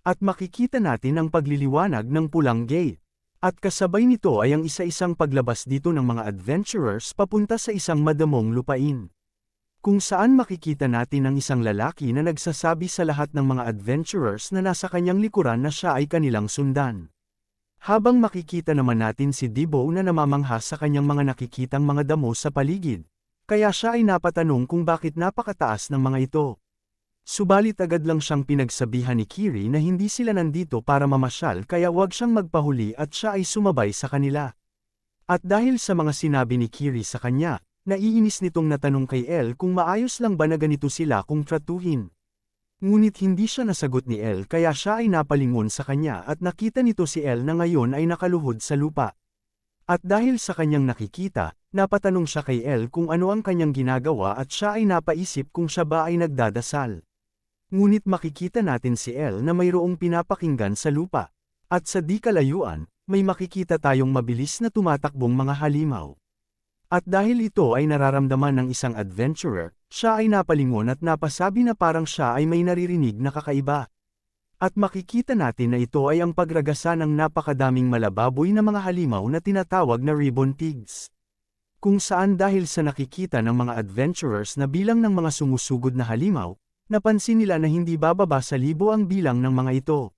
At makikita natin ang pagliliwanag ng pulang gate. At kasabay nito ay ang isa-isang paglabas dito ng mga adventurers papunta sa isang madamong lupain. Kung saan makikita natin ang isang lalaki na nagsasabi sa lahat ng mga adventurers na nasa kanyang likuran na siya ay kanilang sundan. Habang makikita naman natin si Debo na namamangha sa kanyang mga nakikitang mga damo sa paligid. Kaya siya ay napatanong kung bakit napakataas ng mga ito. Subalit agad lang siyang pinagsabihan ni Kiri na hindi sila nandito para mamasyal kaya huwag siyang magpahuli at siya ay sumabay sa kanila. At dahil sa mga sinabi ni Kiri sa kanya, naiinis nitong natanong kay El kung maayos lang ba na ganito sila kung tratuhin. Ngunit hindi siya nasagot ni El kaya siya ay napalingon sa kanya at nakita nito si El na ngayon ay nakaluhod sa lupa. At dahil sa kanyang nakikita, napatanong siya kay El kung ano ang kanyang ginagawa at siya ay napaisip kung siya ba ay nagdadasal. Ngunit makikita natin si El na mayroong pinapakinggan sa lupa. At sa di kalayuan, may makikita tayong mabilis na tumatakbong mga halimaw. At dahil ito ay nararamdaman ng isang adventurer, siya ay napalingon at napasabi na parang siya ay may naririnig na kakaiba. At makikita natin na ito ay ang pagragasa ng napakadaming malababoy na mga halimaw na tinatawag na ribbon pigs. Kung saan dahil sa nakikita ng mga adventurers na bilang ng mga sumusugod na halimaw, napansin nila na hindi bababa sa 1,000 ang bilang ng mga ito.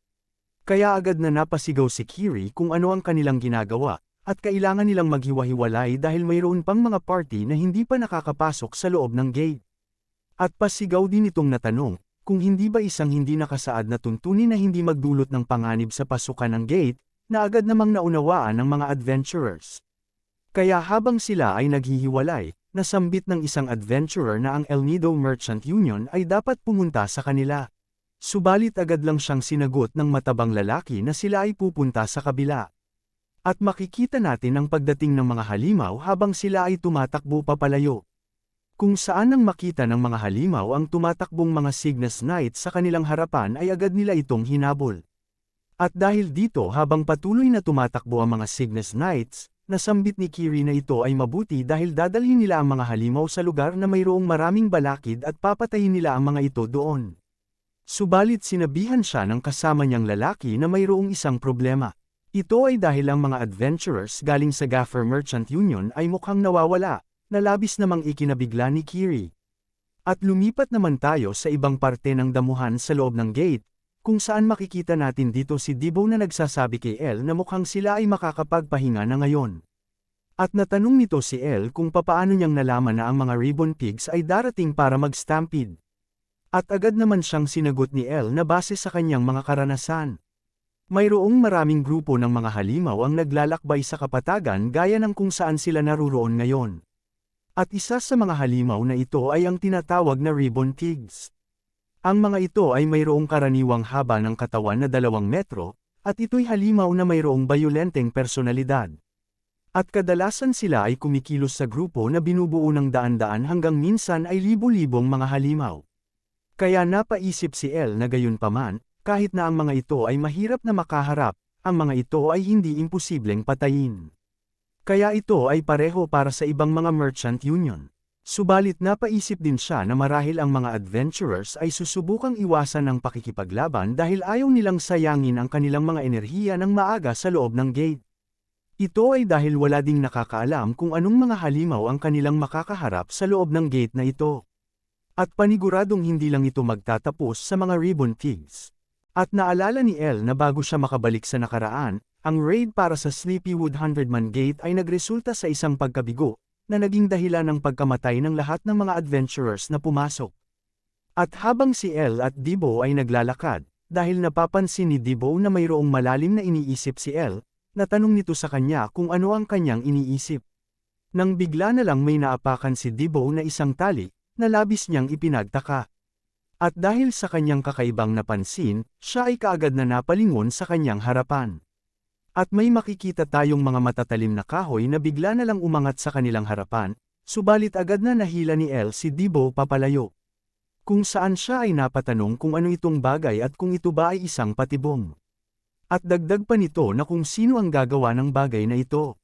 Kaya agad na napasigaw si Kiri kung ano ang kanilang ginagawa. At kailangan nilang maghiwa-hiwalay dahil mayroon pang mga party na hindi pa nakakapasok sa loob ng gate. At pasigaw din itong natanong, kung hindi ba isang hindi nakasaad na tuntunin na hindi magdulot ng panganib sa pasukan ng gate, na agad namang naunawaan ng mga adventurers. Kaya habang sila ay naghihiwalay, nasambit ng isang adventurer na ang El Nido Merchant Union ay dapat pumunta sa kanila. Subalit agad lang siyang sinagot ng matabang lalaki na sila ay pupunta sa kabila. At makikita natin ang pagdating ng mga halimaw habang sila ay tumatakbo papalayo. Kung saan ang makita ng mga halimaw ang tumatakbong mga Cygnus Knights sa kanilang harapan ay agad nila itong hinabol. At dahil dito habang patuloy na tumatakbo ang mga Cygnus Knights, nasambit ni Kiri na ito ay mabuti dahil dadalhin nila ang mga halimaw sa lugar na mayroong maraming balakid at papatayin nila ang mga ito doon. Subalit sinabihan siya ng kasama niyang lalaki na mayroong isang problema. Ito ay dahil ang mga adventurers galing sa Gaffer Merchant Union ay mukhang nawawala, na labis namang ikinabigla ni Kiri. At lumipat naman tayo sa ibang parte ng damuhan sa loob ng gate, kung saan makikita natin dito si Debo na nagsasabi kay El na mukhang sila ay makakapagpahinga na ngayon. At natanong nito si El kung papaano niyang nalaman na ang mga ribbon pigs ay darating para mag-stampede. At agad naman siyang sinagot ni El na base sa kanyang mga karanasan. Mayroong maraming grupo ng mga halimaw ang naglalakbay sa kapatagan gaya ng kung saan sila naruroon ngayon. At isa sa mga halimaw na ito ay ang tinatawag na ribbon pigs. Ang mga ito ay mayroong karaniwang haba ng katawan na 2 metro, at ito'y halimaw na mayroong bayolenteng personalidad. At kadalasan sila ay kumikilos sa grupo na binubuo ng daan-daan hanggang minsan ay libo-libong mga halimaw. Kaya napaisip si El na gayunpaman, kahit na ang mga ito ay mahirap na makaharap, ang mga ito ay hindi imposibleng patayin. Kaya ito ay pareho para sa ibang mga merchant union. Subalit napaisip din siya na marahil ang mga adventurers ay susubukang iwasan ang pakikipaglaban dahil ayaw nilang sayangin ang kanilang mga enerhiya ng maaga sa loob ng gate. Ito ay dahil wala ding nakakaalam kung anong mga halimaw ang kanilang makakaharap sa loob ng gate na ito. At paniguradong hindi lang ito magtatapos sa mga ribbon pigs. At naalala ni El na bago siya makabalik sa nakaraan, ang raid para sa Sleepywood 100-man Gate ay nagresulta sa isang pagkabigo, na naging dahilan ng pagkamatay ng lahat ng mga adventurers na pumasok. At habang si El at Debo ay naglalakad, dahil napapansin ni Debo na mayroong malalim na iniisip si El, natanong nito sa kanya kung ano ang kanyang iniisip. Nang bigla na lang may naapakan si Debo na isang tali, na labis niyang ipinagtaka. At dahil sa kanyang kakaibang napansin, siya ay kaagad na napalingon sa kanyang harapan. At may makikita tayong mga matatalim na kahoy na bigla na lang umangat sa kanilang harapan, subalit agad na nahila ni El si Debo papalayo. Kung saan siya ay napatanong kung ano itong bagay at kung ito ba ay isang patibong. At dagdag pa nito na kung sino ang gagawa ng bagay na ito.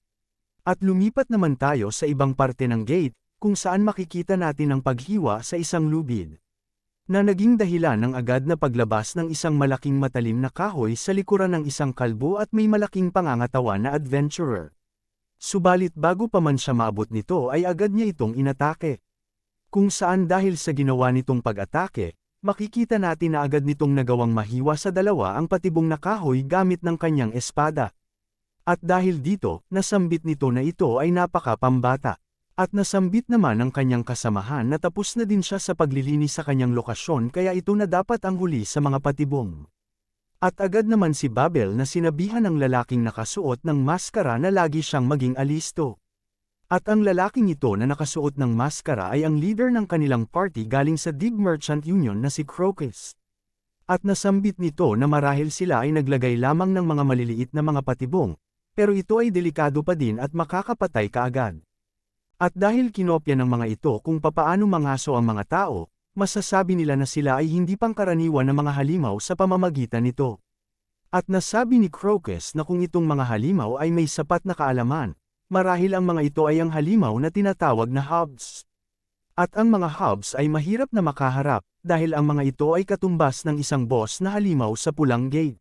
At lumipat naman tayo sa ibang parte ng gate, kung saan makikita natin ang paghiwa sa isang lubid. na naging dahilan ng agad na paglabas ng isang malaking matalim na kahoy sa likuran ng isang kalbo at may malaking pangangatawan na adventurer. Subalit bago pa man siya maabot nito ay agad niya itong inatake. Kung saan dahil sa ginawa nitong pag-atake, makikita natin na agad nitong nagawang mahiwa sa dalawa ang patibong na kahoy gamit ng kanyang espada. At dahil dito, nasambit nito na ito ay napakapambata. At nasambit naman ang kanyang kasamahan na tapos na din siya sa paglilinis sa kanyang lokasyon kaya ito na dapat ang huli sa mga patibong. At agad naman si Babel na sinabihan ng lalaking nakasuot ng maskara na lagi siyang maging alisto. At ang lalaking ito na nakasuot ng maskara ay ang leader ng kanilang party galing sa Dig Merchant Union na si Crocus. At nasambit nito na marahil sila ay naglagay lamang ng mga maliliit na mga patibong, pero ito ay delikado pa din at makakapatay kaagad. At dahil kinopya ng mga ito kung papaano mangaso ang mga tao, masasabi nila na sila ay hindi pangkaraniwan na mga halimaw sa pamamagitan nito. At nasabi ni Crocus na kung itong mga halimaw ay may sapat na kaalaman, marahil ang mga ito ay ang halimaw na tinatawag na hubs. At ang mga hubs ay mahirap na makaharap, dahil ang mga ito ay katumbas ng isang boss na halimaw sa pulang gate.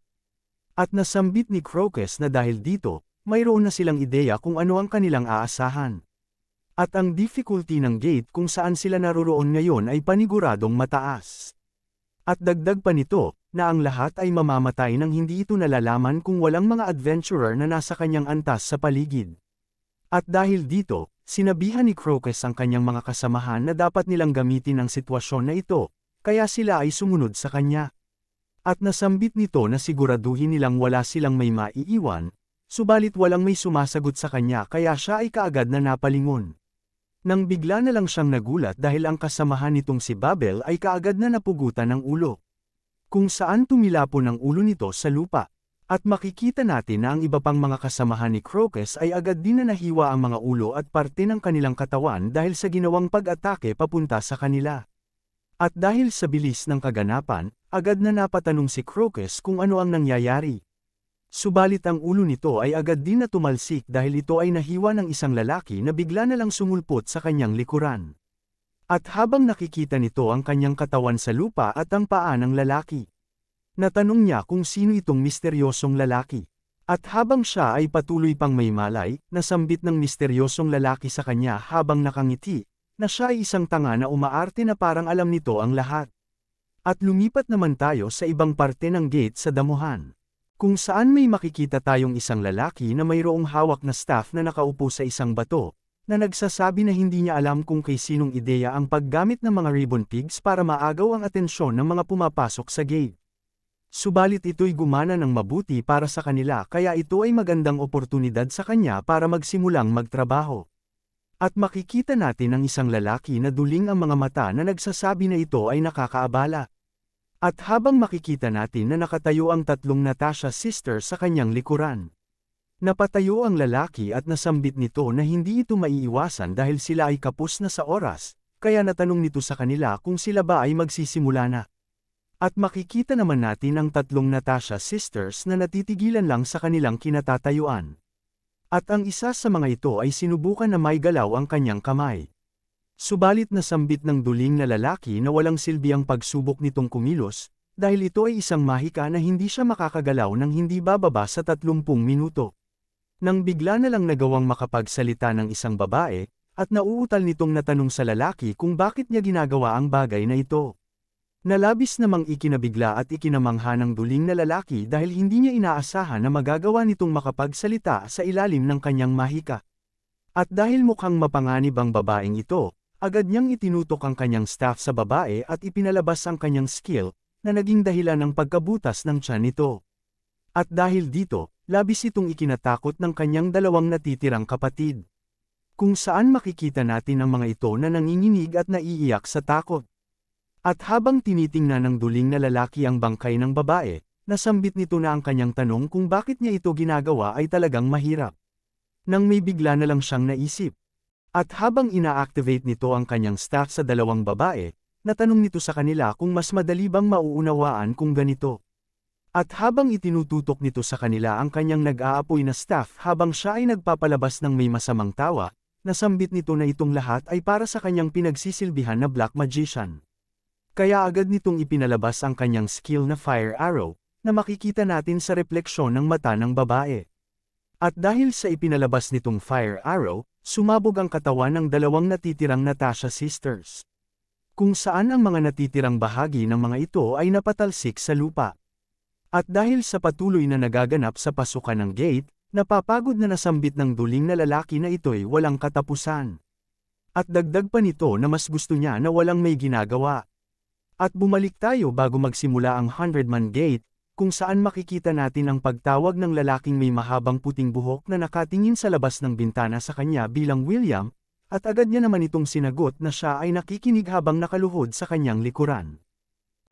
At nasambit ni Crocus na dahil dito, mayroon na silang ideya kung ano ang kanilang aasahan. At ang difficulty ng gate kung saan sila naroroon ngayon ay paniguradong mataas. At dagdag pa nito, na ang lahat ay mamamatay nang hindi ito nalalaman kung walang mga adventurer na nasa kanyang antas sa paligid. At dahil dito, sinabihan ni Crocus ang kanyang mga kasamahan na dapat nilang gamitin ang sitwasyon na ito, kaya sila ay sumunod sa kanya. At nasambit nito na siguraduhin nilang wala silang may maiiwan, subalit walang may sumasagot sa kanya kaya siya ay kaagad na napalingon. Nang bigla na lang siyang nagulat dahil ang kasamahan nitong si Babel ay kaagad na napugutan ng ulo. Kung saan tumilapon ang ulo nito sa lupa. At makikita natin na ang iba pang mga kasamahan ni Crocus ay agad din na nahiwa ang mga ulo at parte ng kanilang katawan dahil sa ginawang pag-atake papunta sa kanila. At dahil sa bilis ng kaganapan, agad na napatanong si Crocus kung ano ang nangyayari. Subalit ang ulo nito ay agad din na tumalsik dahil ito ay nahiwa ng isang lalaki na bigla na lang sumulpot sa kanyang likuran. At habang nakikita nito ang kanyang katawan sa lupa at ang paa ng lalaki, natanong niya kung sino itong misteryosong lalaki. At habang siya ay patuloy pang may malay, nasambit ng misteryosong lalaki sa kanya habang nakangiti, na siya ay isang tanga na umaarte na parang alam nito ang lahat. At lumipat naman tayo sa ibang parte ng gate sa damuhan. Kung saan may makikita tayong isang lalaki na mayroong hawak na staff na nakaupo sa isang bato, na nagsasabi na hindi niya alam kung kay sinong ideya ang paggamit ng mga ribbon pigs para maagaw ang atensyon ng mga pumapasok sa gate. Subalit ito'y gumana ng mabuti para sa kanila kaya ito ay magandang oportunidad sa kanya para magsimulang magtrabaho. At makikita natin ang isang lalaki na duling ang mga mata na nagsasabi na ito ay nakakaabala. At habang makikita natin na nakatayo ang tatlong Natasha sisters sa kanyang likuran. Napatayo ang lalaki at nasambit nito na hindi ito maiiwasan dahil sila ay kapos na sa oras, kaya natanong nito sa kanila kung sila ba ay magsisimula na. At makikita naman natin ang tatlong Natasha sisters na natitigilan lang sa kanilang kinatatayuan. At ang isa sa mga ito ay sinubukan na may galaw ang kanyang kamay. Subalit nasambit ng duling na lalaki na walang silbi ang pagsubok nitong kumilos, dahil ito ay isang mahika na hindi siya makakagalaw ng hindi bababa sa 30 minuto. Nang bigla na lang nagawang makapagsalita ng isang babae, at nauutal nitong natanong sa lalaki kung bakit niya ginagawa ang bagay na ito. Nalabis namang ikinabigla at ikinamangha ng duling na lalaki dahil hindi niya inaasahan na magagawa nitong makapagsalita sa ilalim ng kanyang mahika. At dahil mukhang mapanganib ang babaeng ito, agad niyang itinutok ang kanyang staff sa babae at ipinalabas ang kanyang skill, na naging dahilan ng pagkabutas ng tiyan nito. At dahil dito, labis itong ikinatakot ng kanyang dalawang natitirang kapatid. Kung saan makikita natin ang mga ito na nanginginig at naiiyak sa takot. At habang tinitingnan ng duling na lalaki ang bangkay ng babae, nasambit nito na ang kanyang tanong kung bakit niya ito ginagawa ay talagang mahirap. Nang may bigla na lang siyang naisip. At habang ina-activate nito ang kanyang staff sa dalawang babae, natanong nito sa kanila kung mas madali bang mauunawaan kung ganito. At habang itinututok nito sa kanila ang kanyang nag-aapoy na staff habang siya ay nagpapalabas ng may masamang tawa, nasambit nito na itong lahat ay para sa kanyang pinagsisilbihan na Black Magician. Kaya agad nitong ipinalabas ang kanyang skill na Fire Arrow, na makikita natin sa refleksyon ng mata ng babae. At dahil sa ipinalabas nitong Fire Arrow, sumabog ang katawan ng dalawang natitirang Natasha sisters. Kung saan ang mga natitirang bahagi ng mga ito ay napatalsik sa lupa. At dahil sa patuloy na nagaganap sa pasukan ng gate, napapagod na nasambit ng duling na lalaki na ito'y walang katapusan. At dagdag pa nito na mas gusto niya na walang may ginagawa. At bumalik tayo bago magsimula ang 100-man gate, kung saan makikita natin ang pagtawag ng lalaking may mahabang puting buhok na nakatingin sa labas ng bintana sa kanya bilang William, at agad niya naman itong sinagot na siya ay nakikinig habang nakaluhod sa kanyang likuran.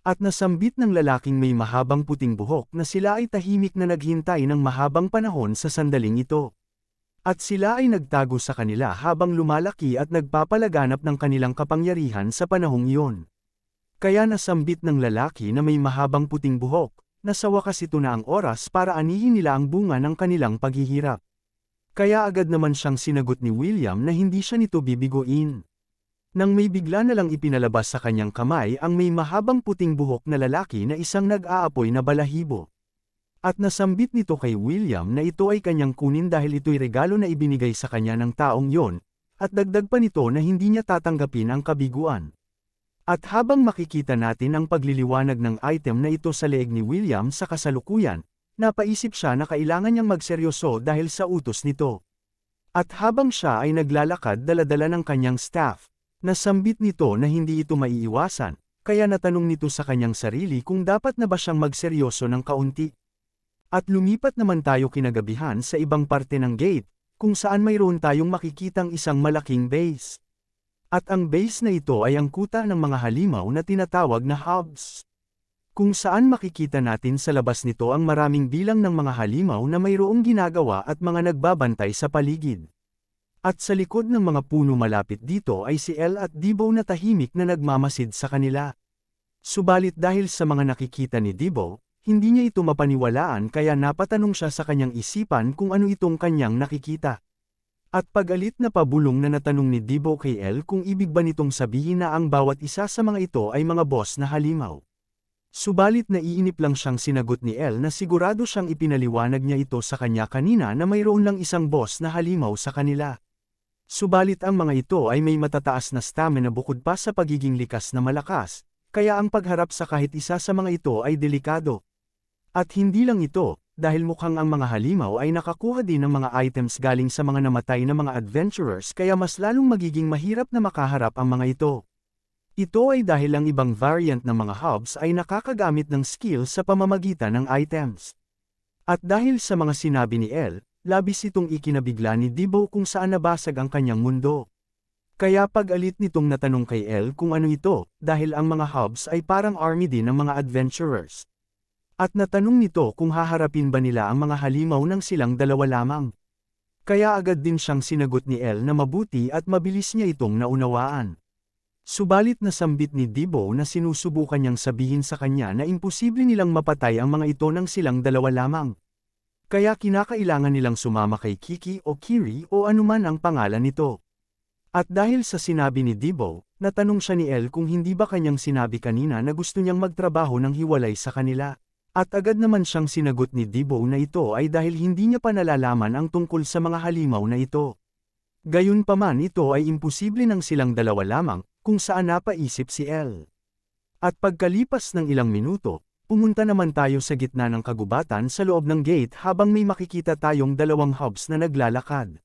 At nasambit ng lalaking may mahabang puting buhok na sila ay tahimik na naghintay ng mahabang panahon sa sandaling ito. At sila ay nagtago sa kanila habang lumalaki at nagpapalaganap ng kanilang kapangyarihan sa panahong iyon. Kaya nasambit ng lalaki na may mahabang puting buhok, na sa wakas ito na ang oras para anihin nila ang bunga ng kanilang paghihirap. Kaya agad naman siyang sinagot ni William na hindi siya nito bibiguin. Nang may bigla na lang ipinalabas sa kanyang kamay ang may mahabang puting buhok na lalaki na isang nag-aapoy na balahibo. At nasambit nito kay William na ito ay kanyang kunin dahil ito'y regalo na ibinigay sa kanya ng taong yon, at dagdag pa nito na hindi niya tatanggapin ang kabiguan. At habang makikita natin ang pagliliwanag ng item na ito sa leeg ni William sa kasalukuyan, napaisip siya na kailangan niyang magseryoso dahil sa utos nito. At habang siya ay naglalakad dala-dala ng kanyang staff, nasambit nito na hindi ito maiiwasan, kaya natanong nito sa kanyang sarili kung dapat na ba siyang magseryoso ng kaunti. At lumipat naman tayo kinagabihan sa ibang parte ng gate, kung saan mayroon tayong makikitang isang malaking base. At ang base na ito ay ang kuta ng mga halimaw na tinatawag na hubs. Kung saan makikita natin sa labas nito ang maraming bilang ng mga halimaw na mayroong ginagawa at mga nagbabantay sa paligid. At sa likod ng mga puno malapit dito ay si Elle at Debo na tahimik na nagmamasid sa kanila. Subalit dahil sa mga nakikita ni Debo, hindi niya ito mapaniwalaan kaya napatanong siya sa kanyang isipan kung ano itong kanyang nakikita. At pagalit na pabulong na natanong ni Debo kay Elle kung ibig ba nitong sabihin na ang bawat isa sa mga ito ay mga boss na halimaw. Subalit naiinip lang siyang sinagot ni Elle na sigurado siyang ipinaliwanag niya ito sa kanya kanina na mayroon lang isang boss na halimaw sa kanila. Subalit ang mga ito ay may matataas na stamina bukod pa sa pagiging likas na malakas, kaya ang pagharap sa kahit isa sa mga ito ay delikado. At hindi lang ito, dahil mukhang ang mga halimaw ay nakakuha din ng mga items galing sa mga namatay na mga adventurers kaya mas lalong magiging mahirap na makaharap ang mga ito. Ito ay dahil ang ibang variant ng mga hubs ay nakakagamit ng skill sa pamamagitan ng items. At dahil sa mga sinabi ni Elle, labis itong ikinabigla ni Debo kung saan nabasag ang kanyang mundo. Kaya pag-alit nitong natanong kay Elle kung ano ito, dahil ang mga hubs ay parang army din ng mga adventurers. At natanong nito kung haharapin ba nila ang mga halimaw ng silang dalawa lamang. Kaya agad din siyang sinagot ni Elle na mabuti at mabilis niya itong naunawaan. Subalit nasambit ni Debo na sinusubukan niyang sabihin sa kanya na imposible nilang mapatay ang mga ito ng silang dalawa lamang. Kaya kinakailangan nilang sumama kay Kiki o Kiri o anuman ang pangalan nito. At dahil sa sinabi ni Debo, natanong siya ni Elle kung hindi ba kanyang sinabi kanina na gusto niyang magtrabaho ng hiwalay sa kanila. At agad naman siyang sinagot ni Debo na ito ay dahil hindi niya pa nalalaman ang tungkol sa mga halimaw na ito. Gayunpaman ito ay imposible ng silang dalawa lamang, kung saan napaisip si Elle. At pagkalipas ng ilang minuto, pumunta naman tayo sa gitna ng kagubatan sa loob ng gate habang may makikita tayong dalawang hubs na naglalakad.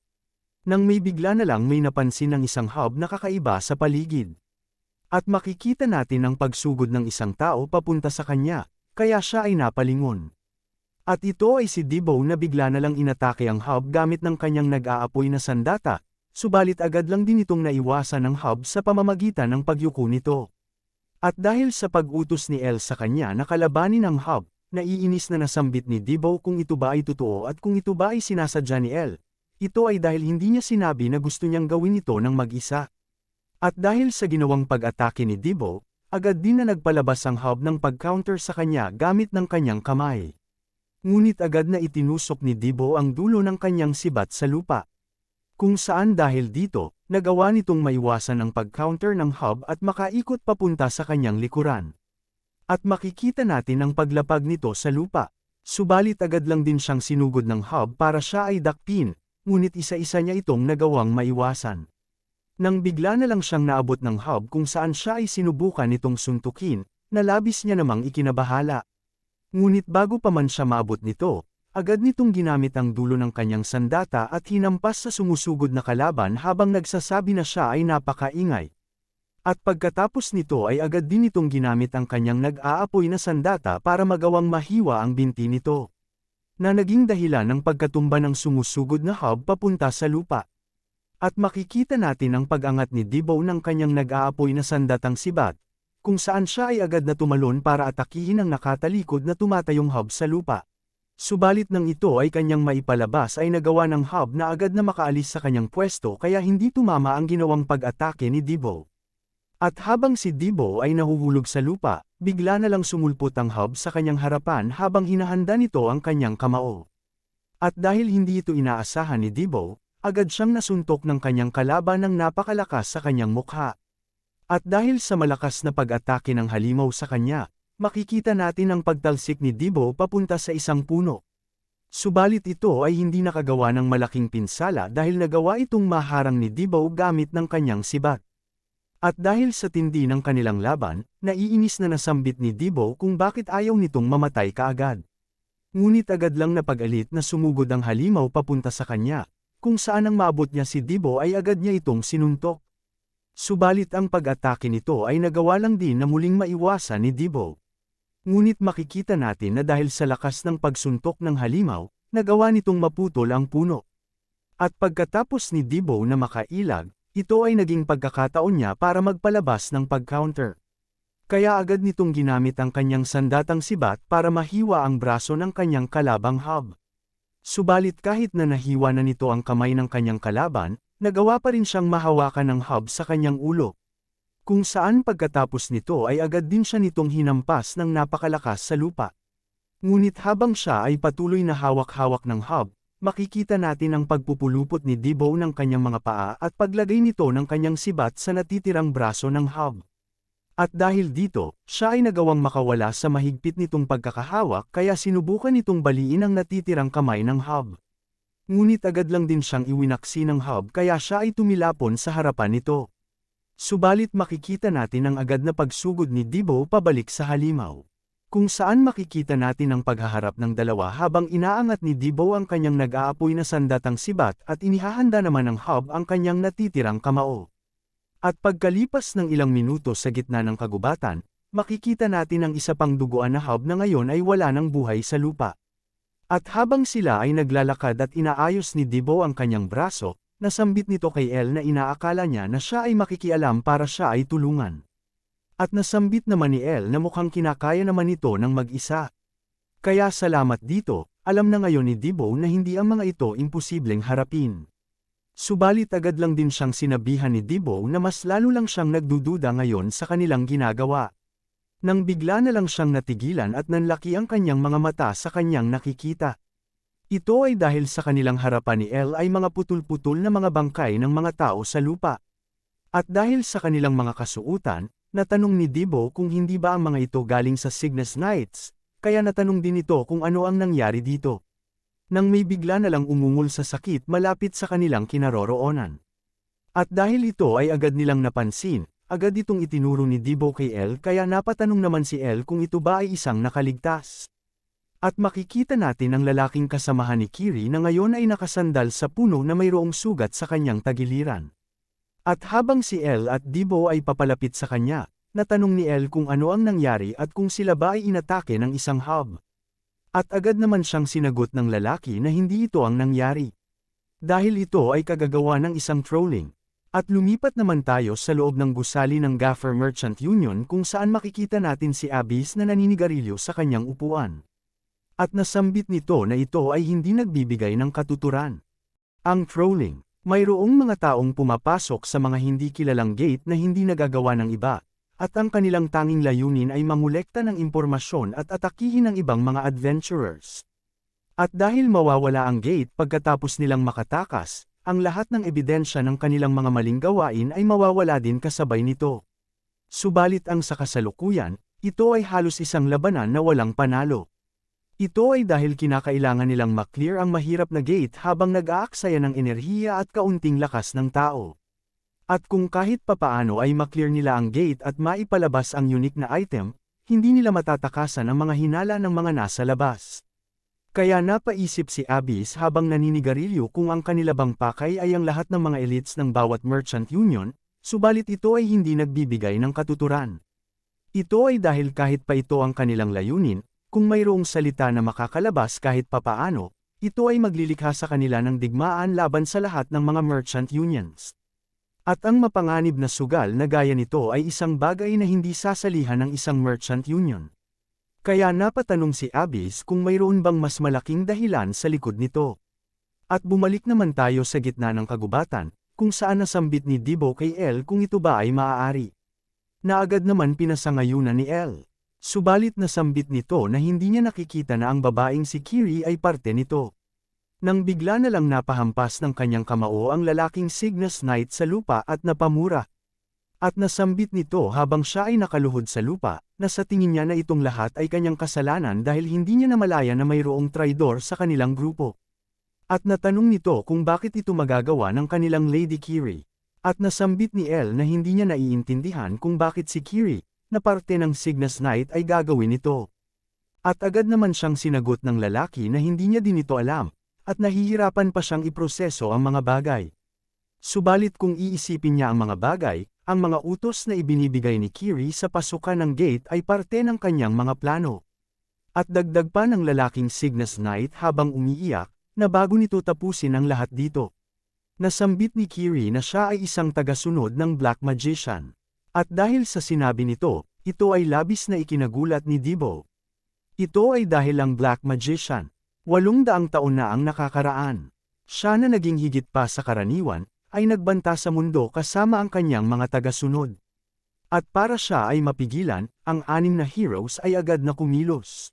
Nang may bigla na lang may napansin ng isang hub na kakaiba sa paligid. At makikita natin ang pagsugod ng isang tao papunta sa kanya, kaya siya ay napalingon. At ito ay si Debo na bigla na lang inatake ang hub gamit ng kanyang nag-aapoy na sandata. Subalit agad lang din itong naiwasan ng hub sa pamamagitan ng pagyuko nito. At dahil sa pag-utos ni Elle sa kanya na kalabanin ang hub, naiinis na nasambit ni Debo kung ito ba ay totoo at kung ito ba ay sinasadya ni Elle. Ito ay dahil hindi niya sinabi na gusto niyang gawin ito ng mag-isa. At dahil sa ginawang pag-atake ni Debo, agad din na nagpalabas ang hub ng pag-counter sa kanya gamit ng kanyang kamay. Ngunit agad na itinusok ni Debo ang dulo ng kanyang sibat sa lupa. Kung saan dahil dito, nagawa nitong maiwasan ang pag-counter ng hub at makaikot papunta sa kanyang likuran. At makikita natin ang paglapag nito sa lupa. Subalit agad lang din siyang sinugod ng hub para siya ay dakpin, ngunit isa-isa niya itong nagawang maiwasan. Nang bigla na lang siyang naabot ng hub kung saan siya ay sinubukan nitong suntukin, na labis niya namang ikinabahala. Ngunit bago pa man siya maabot nito, agad nitong ginamit ang dulo ng kanyang sandata at hinampas sa sumusugod na kalaban habang nagsasabi na siya ay napakaingay. At pagkatapos nito ay agad din itong ginamit ang kanyang nag-aapoy na sandata para magawang mahiwa ang binti nito, na naging dahilan ng pagkatumba ng sumusugod na hub papunta sa lupa. At makikita natin ang pag-angat ni Debo ng kanyang nag-aapoy na sandatang sibat, kung saan siya ay agad na tumalon para atakihin ang nakatalikod na tumatayong hub sa lupa. Subalit nang ito ay kanyang maipalabas ay nagawa ng hub na agad na makaalis sa kanyang pwesto kaya hindi tumama ang ginawang pag-atake ni Debo. At habang si Debo ay nahuhulog sa lupa, bigla na lang sumulpot ang hub sa kanyang harapan habang hinahanda nito ang kanyang kamao. At dahil hindi ito inaasahan ni Debo, agad siyang nasuntok ng kanyang kalaban ng napakalakas sa kanyang mukha. At dahil sa malakas na pag-atake ng halimaw sa kanya, makikita natin ang pagtalsik ni Debo papunta sa isang puno. Subalit ito ay hindi nakagawa ng malaking pinsala dahil nagawa itong maharang ni Debo gamit ng kanyang sibat. At dahil sa tindi ng kanilang laban, naiinis na nasambit ni Debo kung bakit ayaw nitong mamatay kaagad. Ngunit agad lang napag-alit na sumugod ang halimaw papunta sa kanya, kung saan ang maabot niya si Debo ay agad niya itong sinuntok. Subalit ang pag-atake nito ay nagawa lang din na muling maiwasan ni Debo. Ngunit makikita natin na dahil sa lakas ng pagsuntok ng halimaw, nagawa nitong maputol ang puno. At pagkatapos ni Debo na makailag, ito ay naging pagkakataon niya para magpalabas ng pag-counter. Kaya agad nitong ginamit ang kanyang sandatang sibat para mahiwa ang braso ng kanyang kalabang hub. Subalit kahit na nahiwa na nito ang kamay ng kanyang kalaban, nagawa pa rin siyang mahawakan ng hub sa kanyang ulo. Kung saan pagkatapos nito ay agad din siya nitong hinampas ng napakalakas sa lupa. Ngunit habang siya ay patuloy na hawak-hawak ng hub, makikita natin ang pagpupulupot ni Debo ng kanyang mga paa at paglagay nito ng kanyang sibat sa natitirang braso ng hub. At dahil dito, siya ay nagawang makawala sa mahigpit nitong pagkakahawak kaya sinubukan nitong baliin ang natitirang kamay ng hub. Ngunit agad lang din siyang iwinaksi ng hub kaya siya ay tumilapon sa harapan nito. Subalit makikita natin ang agad na pagsugod ni Debo pabalik sa halimaw, kung saan makikita natin ang paghaharap ng dalawa habang inaangat ni Debo ang kanyang nag-aapoy na sandatang sibat at inihahanda naman ng hub ang kanyang natitirang kamao. At pagkalipas ng ilang minuto sa gitna ng kagubatan, makikita natin ang isa pang duguan na hub na ngayon ay wala ng buhay sa lupa. At habang sila ay naglalakad at inaayos ni Debo ang kanyang braso, nasambit nito kay El na inaakala niya na siya ay makikialam para siya ay tulungan. At nasambit naman ni El na mukhang kinakaya naman ito ng mag-isa. Kaya salamat dito, alam na ngayon ni Debo na hindi ang mga ito imposibleng harapin. Subalit agad lang din siyang sinabihan ni Debo na mas lalo lang siyang nagdududa ngayon sa kanilang ginagawa. Nang bigla na lang siyang natigilan at nanlaki ang kanyang mga mata sa kanyang nakikita. Ito ay dahil sa kanilang harapan ni El ay mga putol-putol na mga bangkay ng mga tao sa lupa. At dahil sa kanilang mga kasuutan, natanong ni Debo kung hindi ba ang mga ito galing sa Cygnus Knights, kaya natanong din ito kung ano ang nangyari dito. Nang may bigla na lang umungol sa sakit malapit sa kanilang kinaroroonan. At dahil ito ay agad nilang napansin, agad itong itinuro ni Debo kay El kaya napatanong naman si El kung ito ba ay isang nakaligtas. At makikita natin ang lalaking kasamahan ni Kiri na ngayon ay nakasandal sa puno na mayroong sugat sa kanyang tagiliran. At habang si El at Debo ay papalapit sa kanya, natanong ni El kung ano ang nangyari at kung sila ba ay inatake ng isang hub. At agad naman siyang sinagot ng lalaki na hindi ito ang nangyari. Dahil ito ay kagagawa ng isang trolling. At lumipat naman tayo sa loob ng gusali ng Gaffer Merchant Union kung saan makikita natin si Abyss na naninigarilyo sa kanyang upuan. At nasambit nito na ito ay hindi nagbibigay ng katuturan. Ang trolling. Mayroong mga taong pumapasok sa mga hindi kilalang gate na hindi nagagawa ng iba, at ang kanilang tanging layunin ay mangolekta ng impormasyon at atakihin ang ibang mga adventurers. At dahil mawawala ang gate pagkatapos nilang makatakas, ang lahat ng ebidensya ng kanilang mga maling gawain ay mawawala din kasabay nito. Subalit ang sa kasalukuyan, ito ay halos isang labanan na walang panalo. Ito ay dahil kinakailangan nilang maklear ang mahirap na gate habang nag-aaksaya ng enerhiya at kaunting lakas ng tao. At kung kahit papaano ay maklear nila ang gate at maipalabas ang unique na item, hindi nila matatakasan ang mga hinala ng mga nasa labas. Kaya napaisip si Abyss habang naninigarilyo kung ang kanila bang pakay ay ang lahat ng mga elites ng bawat merchant union, subalit ito ay hindi nagbibigay ng katuturan. Ito ay dahil kahit pa ito ang kanilang layunin, kung mayroong salita na makakalabas kahit papaano, ito ay maglilikha sa kanila ng digmaan laban sa lahat ng mga merchant unions. At ang mapanganib na sugal na gaya nito ay isang bagay na hindi sasalihan ng isang merchant union. Kaya napatanong si Abyss kung mayroon bang mas malaking dahilan sa likod nito. At bumalik naman tayo sa gitna ng kagubatan, kung saan nasambit ni Debo kay El kung ito ba ay maaari. Naagad naman pinasangayunan ni El. Subalit nasambit nito na hindi niya nakikita na ang babaeng si Kiri ay parte nito. Nang bigla na lang napahampas ng kanyang kamao ang lalaking Cygnus Knight sa lupa at napamura. At nasambit nito habang siya ay nakaluhod sa lupa, na sa tingin niya na itong lahat ay kanyang kasalanan dahil hindi niya namalaya na mayroong traidor sa kanilang grupo. At natanong nito kung bakit ito magagawa ng kanilang Lady Kiri. At nasambit ni El na hindi niya naiintindihan kung bakit si Kiri, na parte ng Cygnus Knight ay gagawin ito. At agad naman siyang sinagot ng lalaki na hindi niya din ito alam, at nahihirapan pa siyang iproseso ang mga bagay. Subalit kung iisipin niya ang mga bagay, ang mga utos na ibinibigay ni Kiri sa pasukan ng gate ay parte ng kanyang mga plano. At dagdag pa ng lalaking Cygnus Knight habang umiiyak, na bago nito tapusin ang lahat dito. Nasambit ni Kiri na siya ay isang tagasunod ng Black Magician. At dahil sa sinabi nito, ito ay labis na ikinagulat ni Debo. Ito ay dahil ang Black Magician. 800 taon na ang nakakaraan. Siya na naging higit pa sa karaniwan, ay nagbanta sa mundo kasama ang kanyang mga tagasunod. At para siya ay mapigilan, ang 6 na heroes ay agad na kumilos.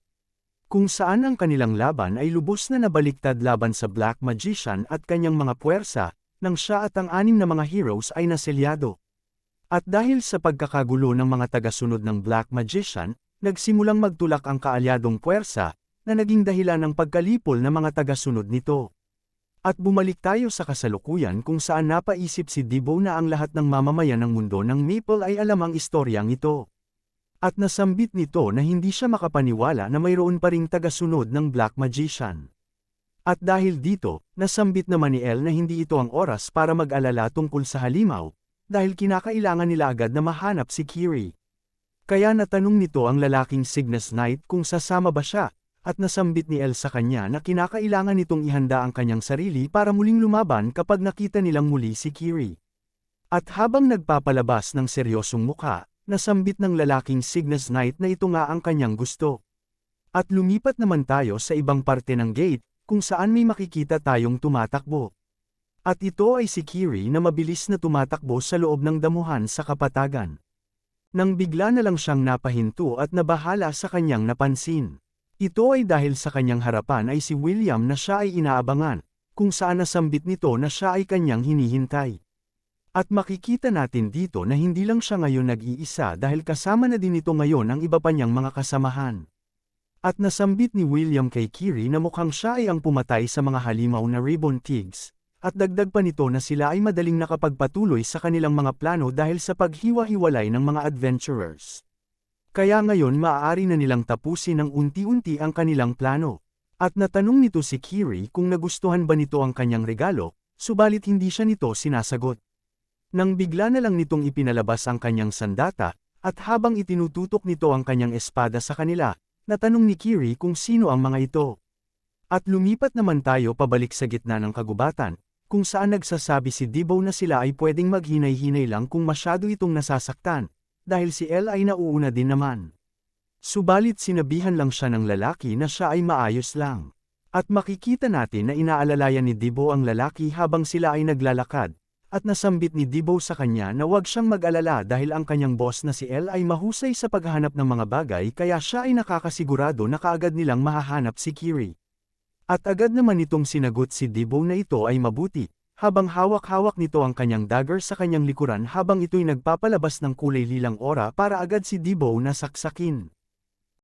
Kung saan ang kanilang laban ay lubos na nabaliktad laban sa Black Magician at kanyang mga puwersa, nang siya at ang 6 na mga heroes ay naselyado. At dahil sa pagkakagulo ng mga tagasunod ng Black Magician, nagsimulang magtulak ang kaalyadong puwersa, na naging dahilan ng pagkalipol ng mga tagasunod nito. At bumalik tayo sa kasalukuyan kung saan napaisip si Debo na ang lahat ng mamamayan ng mundo ng Maple ay alam ang istoryang ito. At nasambit nito na hindi siya makapaniwala na mayroon pa ring tagasunod ng Black Magician. At dahil dito, nasambit naman ni El na hindi ito ang oras para mag-alala tungkol sa halimaw, dahil kinakailangan nila agad na mahanap si Kiri. Kaya natanong nito ang lalaking Cygnus Knight kung sasama ba siya, at nasambit ni El sa kanya na kinakailangan nitong ihanda ang kanyang sarili para muling lumaban kapag nakita nilang muli si Kiri. At habang nagpapalabas ng seryosong mukha, nasambit ng lalaking Cygnus Knight na ito nga ang kanyang gusto. At lumipat naman tayo sa ibang parte ng gate, kung saan may makikita tayong tumatakbo. At ito ay si Kiri na mabilis na tumatakbo sa loob ng damuhan sa kapatagan. Nang bigla na lang siyang napahinto at nabahala sa kanyang napansin. Ito ay dahil sa kanyang harapan ay si William na siya ay inaabangan, kung saan nasambit nito na siya ay kanyang hinihintay. At makikita natin dito na hindi lang siya ngayon nag-iisa dahil kasama na din ito ngayon ang iba pa niyang mga kasamahan. At nasambit ni William kay Kiri na mukhang siya ay ang pumatay sa mga halimaw na Ribbon Tigs, at dagdag pa nito na sila ay madaling nakapagpatuloy sa kanilang mga plano dahil sa paghiwa-hiwalay ng mga adventurers. Kaya ngayon maaari na nilang tapusin ng unti-unti ang kanilang plano. At natanong nito si Kiri kung nagustuhan ba nito ang kanyang regalo, subalit hindi siya nito sinasagot. Nang bigla na lang nitong ipinalabas ang kanyang sandata, at habang itinututok nito ang kanyang espada sa kanila, natanong ni Kiri kung sino ang mga ito. At lumipat naman tayo pabalik sa gitna ng kagubatan, kung saan nagsasabi si Debo na sila ay pwedeng maghinay-hinay lang kung masyado itong nasasaktan, dahil si El ay nauuna din naman. Subalit sinabihan lang siya ng lalaki na siya ay maayos lang. At makikita natin na inaalalayan ni Debo ang lalaki habang sila ay naglalakad, at nasambit ni Debo sa kanya na huwag siyang mag-alala dahil ang kanyang boss na si El ay mahusay sa paghahanap ng mga bagay kaya siya ay nakakasigurado na kaagad nilang mahahanap si Kiri. At agad naman itong sinagot si Debo na ito ay mabuti, Habang hawak-hawak nito ang kanyang dagger sa kanyang likuran habang ito'y nagpapalabas ng kulay lilang aura para agad si Debo na saksakin.